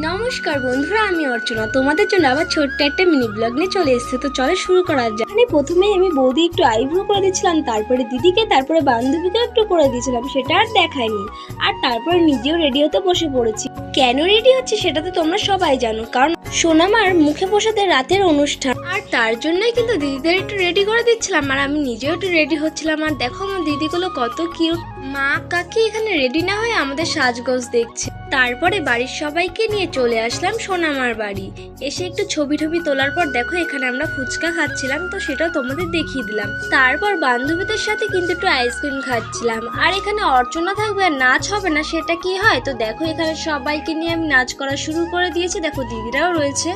নমস্কার বন্ধুরা, আমি অর্চনা তোমাদের জন্য আবার ছোট্ট একটা মিনি ব্লগ নিয়ে চলে এসেছি। তো চলো শুরু করা যাক। মানে প্রথমে আমি বৌদি একটু আইব্রো করে দিয়েছিলাম, তারপরে দিদিকে, তারপরে বান্ধবীকে একটু করে দিয়েছিলাম, সেটা আর দেখায়নি। আর তারপরে নিজেও রেডি হতে বসে পড়েছি। কেন রেডি হচ্ছে সেটা তো তোমরা সবাই জানো, কারণ সোনামার মুখে পোষাতে রাতের অনুষ্ঠান, আর তার জন্যই কিন্তু দিদিদের একটু রেডি করে দিচ্ছিলাম। আর আমি নিজেও একটু রেডি হচ্ছিলাম। আর দেখো আমার দিদিগুলো কত কিউট। মা কাকি এখানে রেডি না হয়ে আমাদের সাজগোজ দেখছে। তারপরে বাড়ির সবাইকে নিয়ে চলে আসলাম সোনামার বাড়ি। এসে একটু ছবি তোলার পর দেখো এখানে আমরা ফুচকা খাচ্ছিলাম, তো সেটাও তোমাদের দেখিয়ে দিলাম। তারপর বান্ধবীদের সাথে কিন্তু একটু আইসক্রিম খাচ্ছিলাম। আর এখানে অর্চনা থাকবে আর নাচ হবে না, সেটা কি হয়? তো দেখো এখানে সবাইকে নিয়ে আমি নাচ করা শুরু করে দিয়েছি। দেখো দিদিরাও রয়েছে।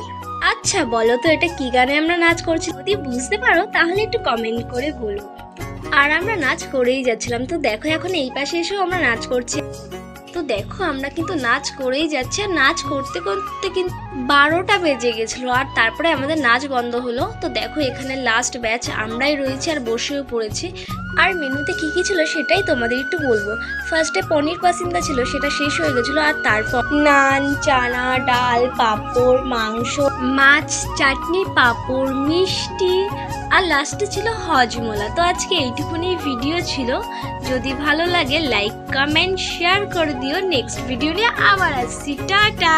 আচ্ছা বলো তো এটা কি গানে আমরা নাচ করছি? যদি বুঝতে পারো তাহলে একটু কমেন্ট করে বলো। আর আমরা নাচ করেই যাচ্ছিলাম। তো দেখো এখন এই পাশে এসেও আমরা নাচ করছি। তো দেখো আমরা কিন্তু নাচ করেই যাচ্ছি। আর নাচ করতে করতে কিন্তু 12টা বেজে গেছিল। আর তারপরে আমাদের নাচ বন্ধ হলো। তো দেখো এখানে লাস্ট ব্যাচ আমরাই রয়েছি আর বসেও পড়েছি। আর মেনুতে কি কি ছিল সেটাই তোমাদের একটু বলবো। ফার্স্টে পনির পাসিন্দা ছিল, সেটা শেষ হয়ে গেছিলো। আর তারপর নান, চানা, ডাল, পাঁপড়, মাংস, মাছ, চাটনি, পাঁপড়, মিষ্টি, আর লাস্টে ছিল হজমোলা। তো আজকে এইটুকুনি ভিডিও ছিল। যদি ভালো লাগে লাইক, কমেন্ট, শেয়ার করে দিও। নেক্সট ভিডিও নিয়ে আবার আসছি। টাটা।